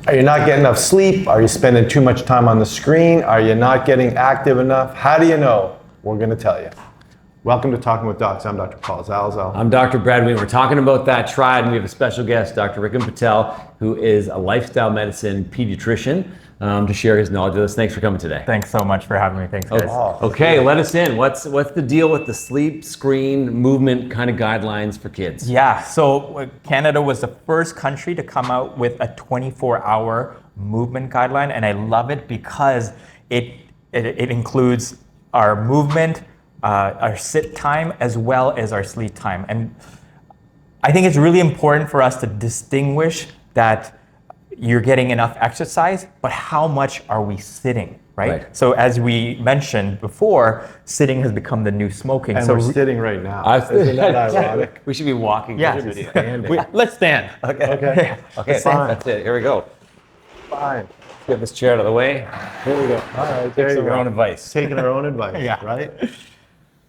Are you not getting enough sleep? Are you spending too much time on the screen? Are you not getting active enough? How do you know? We're going to tell you. Welcome to Talking with Docs. I'm Dr. Paul Zalzo. I'm Dr. Brad Wayne. We're talking about that triad, and we have a special guest, Dr. Rikin Patel, who is a lifestyle medicine pediatrician, to share his knowledge with us. Thanks for coming today. Thanks so much for having me. Thanks, guys. Okay, let us in. What's the deal with the sleep, screen, movement kind of guidelines for kids? Yeah, so Canada was the first country to come out with a 24-hour movement guideline, and I love it because it includes our movement, our sit time, as well as our sleep time. And I think it's really important for us to distinguish that you're getting enough exercise, but how much are we sitting, right? So as we mentioned before, sitting has become the new smoking. And so we're sitting right now. Isn't that ironic? We should be walking. Yeah, let's stand. Okay. Okay, fine. That's it. Here we go. Fine. Get this chair out of the way. Here we go. All right, there you go. Our own advice. Taking our own advice, Yeah. right?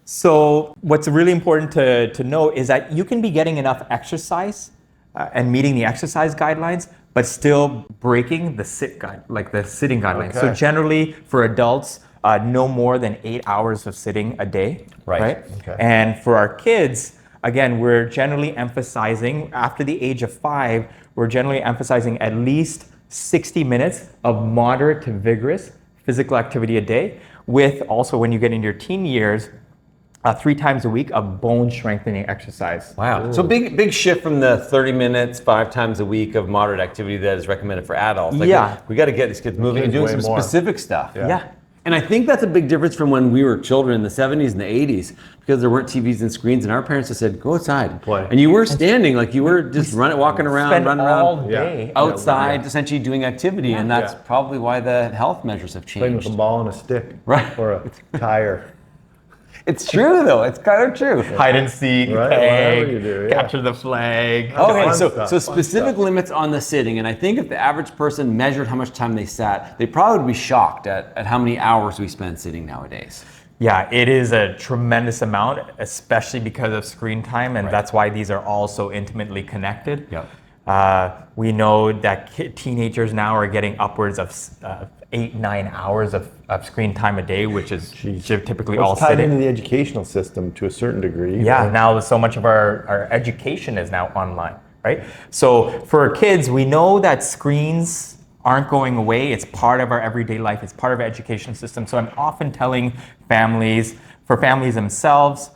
So what's really important to know is that you can be getting enough exercise and meeting the exercise guidelines, but still breaking the sitting guidelines. Okay. So generally for adults, no more than 8 hours of sitting a day, right? Okay. And for our kids, again, we're generally emphasizing, after the age of 5, we're generally emphasizing at least 60 minutes of moderate to vigorous physical activity a day, with also, when you get into your teen years, 3 times a week of bone strengthening exercise. Wow. Ooh. So big shift from the 30 minutes, 5 times a week of moderate activity that is recommended for adults. Like Yeah. We got to get these kids moving and doing some specific stuff. Yeah. And I think that's a big difference from when we were children in the 70s and the 80s, because there weren't TVs and screens, and our parents just said, go outside and play. And you were standing, like you were just walking around, running all around day outside, essentially doing activity. And that's probably why the health measures have changed. Playing with a ball and a stick. Right. Or a tire. It's true, though. It's kind of true. Hide and seek, Right, peg, whatever you do, capture the flag. Okay, Fun so stuff, specific limits on the sitting, and I think if the average person measured how much time they sat, they probably would be shocked at how many hours we spend sitting nowadays. Yeah, it is a tremendous amount, especially because of screen time, and that's why these are all so intimately connected. Yep. We know that teenagers now are getting upwards of 8-9 hours of screen time a day, which is typically all tied sitting. into the educational system to a certain degree. Yeah, now so much of our education is now online, right? So for our kids, we know that screens aren't going away. It's part of our everyday life. It's part of our education system. So I'm often telling families, for families themselves,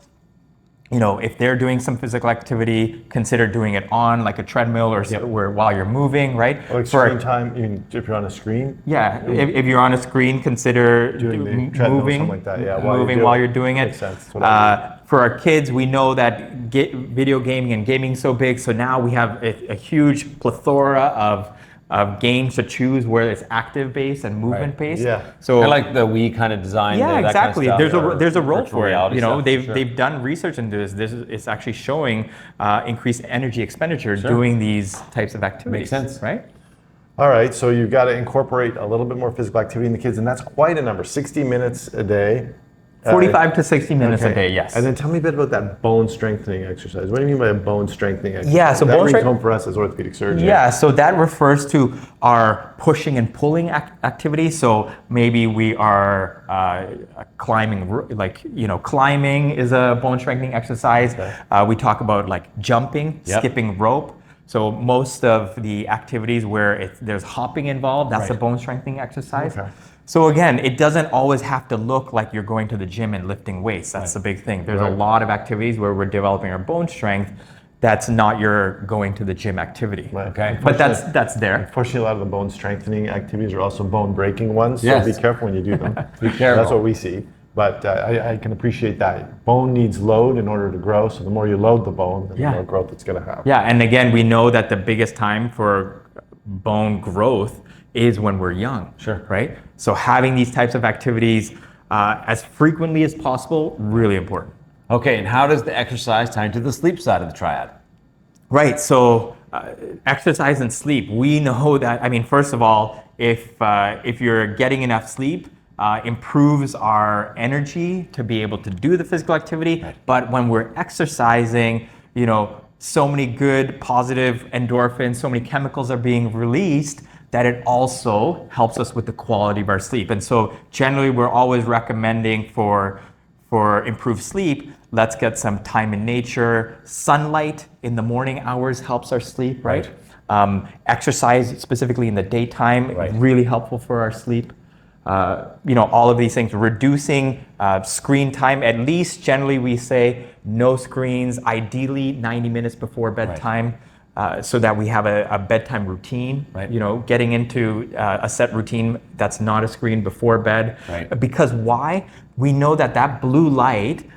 you know, if they're doing some physical activity, consider doing it on like a treadmill or while you're moving, right? Like screen time, even if you're on a screen? Yeah, if you're on a screen, consider Doing the treadmill, moving, something like that. Yeah, while you're doing it. Makes sense. That's what I do. For our kids, we know that video gaming and gaming is so big, so now we have a huge plethora of games to choose, where it's active based and movement based. Yeah. So I like the Wii kind of design. yeah, that exactly. Kind of stuff, There's a role for it. You know, stuff, they've done research into this. It's actually showing increased energy expenditure doing these types of activities. Makes sense, right? All right, so you've got to incorporate a little bit more physical activity in the kids, and that's quite a number, 60 minutes a day. 45 to 60 minutes a day, yes. And then tell me a bit about that bone strengthening exercise. What do you mean by a bone strengthening exercise? Yeah, so that bone rings strength- home for us as orthopedic surgeons. Yeah, so that refers to our pushing and pulling activity. So maybe we are climbing, climbing is a bone strengthening exercise. Okay. We talk about like jumping, skipping rope. So most of the activities where there's hopping involved, that's a bone strengthening exercise. Okay. So again, it doesn't always have to look like you're going to the gym and lifting weights. That's the big thing. There's a lot of activities where we're developing our bone strength that's not your going to the gym activity. Right. Okay. But that's there. Unfortunately, a lot of the bone strengthening activities are also bone breaking ones, Yes. so be careful when you do them. Be careful. That's what we see. But I can appreciate that. Bone needs load in order to grow, so the more you load the bone, the more growth it's going to have. Yeah, and again, we know that the biggest time for bone growth is when we're young. Sure. Right? So having these types of activities as frequently as possible, really important. Okay, and how does the exercise tie into the sleep side of the triad? Right, so exercise and sleep, we know that, I mean, first of all, if you're getting enough sleep, improves our energy to be able to do the physical activity. Right. But when we're exercising, you know, so many good positive endorphins, so many chemicals are being released that it also helps us with the quality of our sleep. And so generally we're always recommending for improved sleep, let's get some time in nature. Sunlight in the morning hours helps our sleep, right? Exercise specifically in the daytime, really helpful for our sleep. All of these things, reducing screen time, at least generally we say no screens, ideally 90 minutes before bedtime, so that we have a bedtime routine, getting into a set routine that's not a screen before bed. Because why? We know that blue light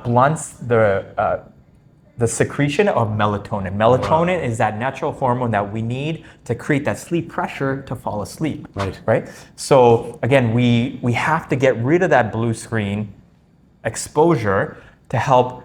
blunts the secretion of melatonin. Melatonin is that natural hormone that we need to create that sleep pressure to fall asleep. Right? So again, we have to get rid of that blue screen exposure to help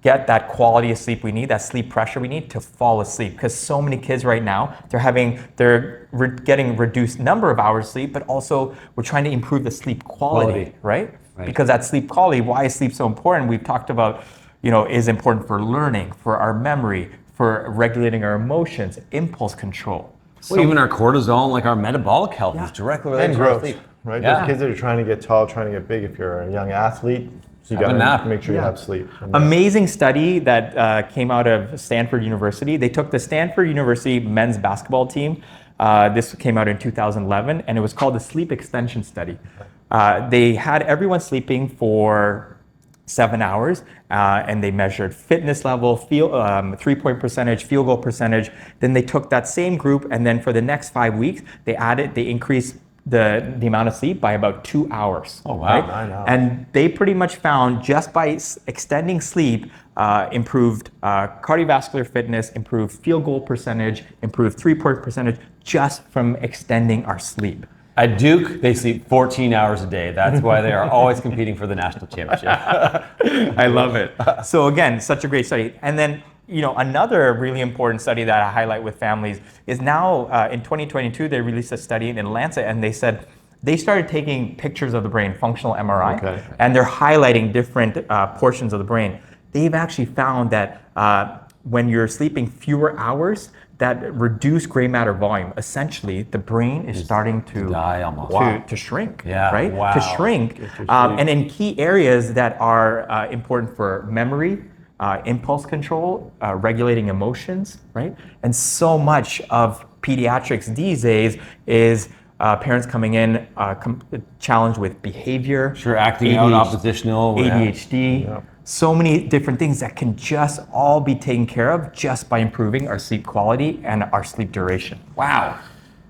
get that quality of sleep we need, that sleep pressure we need to fall asleep. Because so many kids right now, they're getting reduced number of hours sleep, but also we're trying to improve the sleep quality. Right? Because that sleep quality, why is sleep so important? We've talked about is important for learning, for our memory, for regulating our emotions, impulse control. Well, even our cortisol, like our metabolic health is directly related And to our growth, sleep. right? Those kids that are trying to get tall, trying to get big, if you're a young athlete, so you got to make sure you have sleep. Amazing study that came out of Stanford University. They took the Stanford University men's basketball team. This came out in 2011, and it was called the Sleep Extension Study. They had everyone sleeping for 7 hours, and they measured fitness level, 3-point percentage, field goal percentage. Then they took that same group, and then for the next 5 weeks, they increased the amount of sleep by about 2 hours. Oh, wow. Right? 9 hours. And they pretty much found just by extending sleep, improved cardiovascular fitness, improved field goal percentage, improved 3-point percentage, just from extending our sleep. At Duke, they sleep 14 hours a day. That's why they are always competing for the national championship. I love it. So again, such a great study. And then, another really important study that I highlight with families is now in 2022, they released a study in Lancet, and they said they started taking pictures of the brain, functional MRI, and they're highlighting different portions of the brain. They've actually found that when you're sleeping fewer hours, that reduced gray matter volume. Essentially, the brain is starting to die almost. To shrink, Yeah, right? wow. To shrink, and in key areas that are important for memory, impulse control, regulating emotions, right? And so much of pediatrics these days is parents coming in challenged with behavior, Acting out, oppositional. ADHD. So many different things that can just all be taken care of just by improving our sleep quality and our sleep duration. Wow.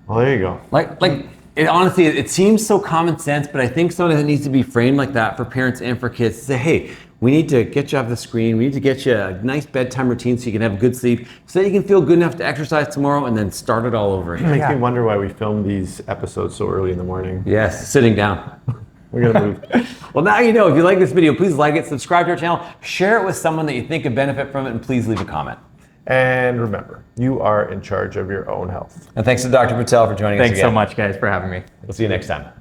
Well, there you go. Honestly, it seems so common sense, but I think something that needs to be framed like that for parents and for kids to say, hey, we need to get you off the screen. We need to get you a nice bedtime routine so you can have good sleep, so that you can feel good enough to exercise tomorrow and then start it all over again. It makes me wonder why we film these episodes so early in the morning. Yes, sitting down. We're going to move. Well, now you know. If you like this video, please like it, subscribe to our channel, share it with someone that you think could benefit from it, and please leave a comment. And remember, you are in charge of your own health. And thanks to Dr. Patel for joining us again. Thanks so much, guys, for having me. We'll see you next time.